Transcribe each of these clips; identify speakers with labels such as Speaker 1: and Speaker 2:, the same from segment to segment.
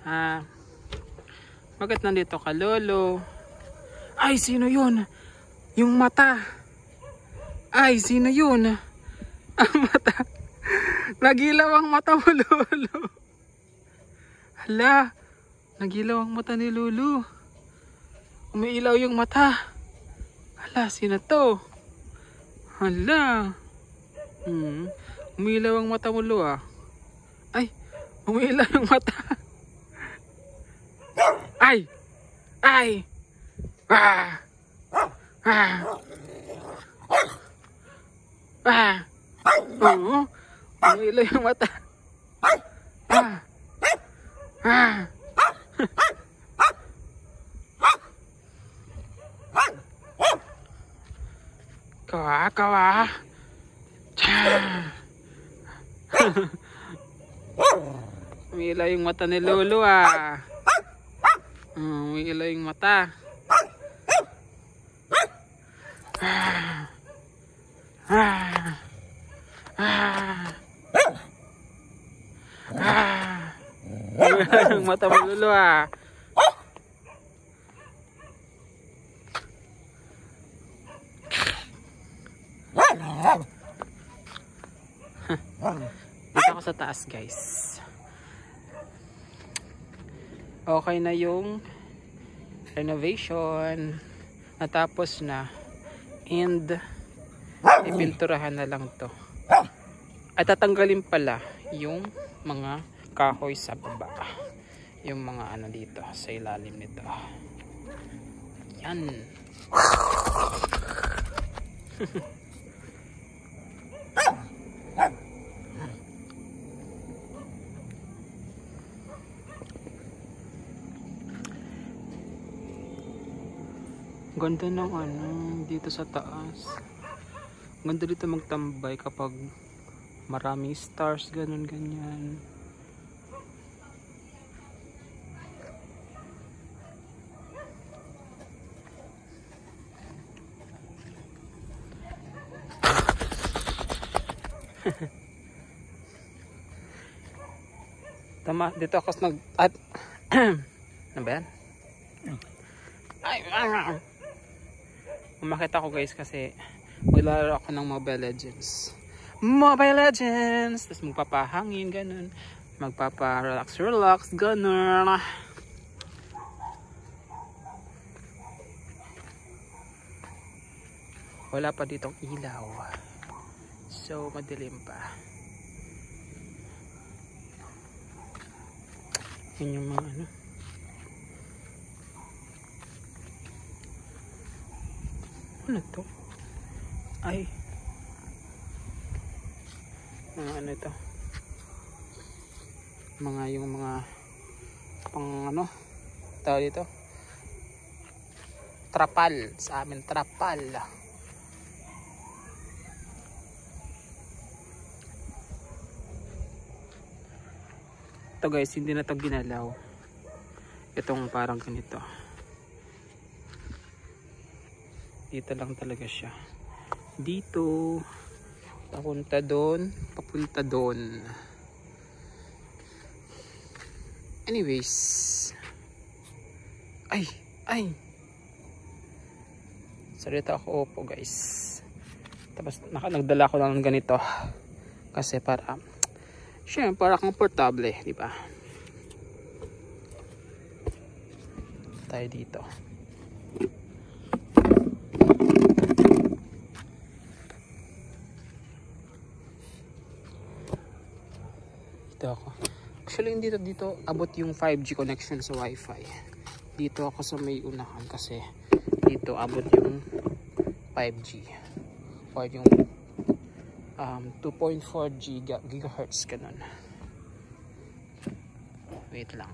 Speaker 1: ha? Bakit nandito ka, Lolo? Ay, sino yun? Yung mata. Ay, sino yun? Ang mata. Nagilaw ang mata mo, Lolo. Hala, nagilaw ang mata ni Lolo. Umiilaw yung mata. Hala, sino to? Hala. Umiilaw ang mata mo, Lolo, ah. Ay, umiilaw yung mata. Ay! Ay! Ah! Ah! Ah! Oo. Umiilaw yung mata. Ah! Ah! Kawa, kawa. Umiilaw yung mata ni Lolo, ah. Umiilaw yung mata. Ah. Ah. Ah. Ah. Umiilaw yung mata mo, Lolo, ah. Dito ako sa taas, guys. Okay na yung renovation. Natapos na. And ipinturahan na lang to. At tatanggalin pala yung mga kahoy sa baba. Yung mga ano dito sa ilalim nito. Yan. Ganda ng ano dito sa taas. Ganda dito magtambay kapag maraming stars, ganun ganyan. Tama, dito ako nag at ano ba yan? Ay, umakit ako, guys, kasi maglalaro ako ng Mobile Legends. Mobile Legends! Tapos magpapahangin, ganun. Magpapa-relax, ganun. Wala pa ditong ilaw. So, madilim pa. Yun yung mga ano. Ano to? Ay. Mga ano ito? Mga yung mga pang ano? Tawag dito? Trapal. Sa amin, trapal. Ito, guys, hindi na ito ginalaw. Itong parang ganito. Dito lang talaga siya. Dito. Papunta doon. Papunta doon. Anyways. Ay! Ay! Sarita ako po, guys. Tapos nagdala ko lang ng ganito. Kasi para syempre, para komportable, di ba? Tayo dito. Dito ako. Actually, dito abot yung 5G connection sa Wi-Fi. Dito ako sa may unahan kasi dito abot yung 5G. Or yung 2.4 gigahertz ganun. Wait lang.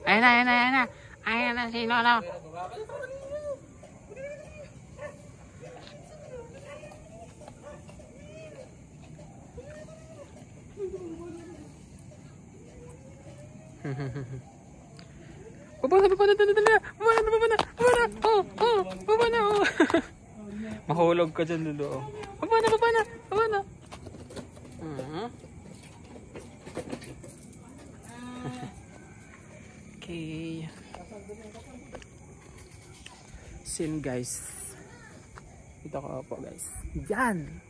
Speaker 1: Ayun na. Ayun na si Lolo. Baba na. Mahulog ka dyan, Lolo. Baba na. Okay. Sin guys. Dito ako po guys. Yan.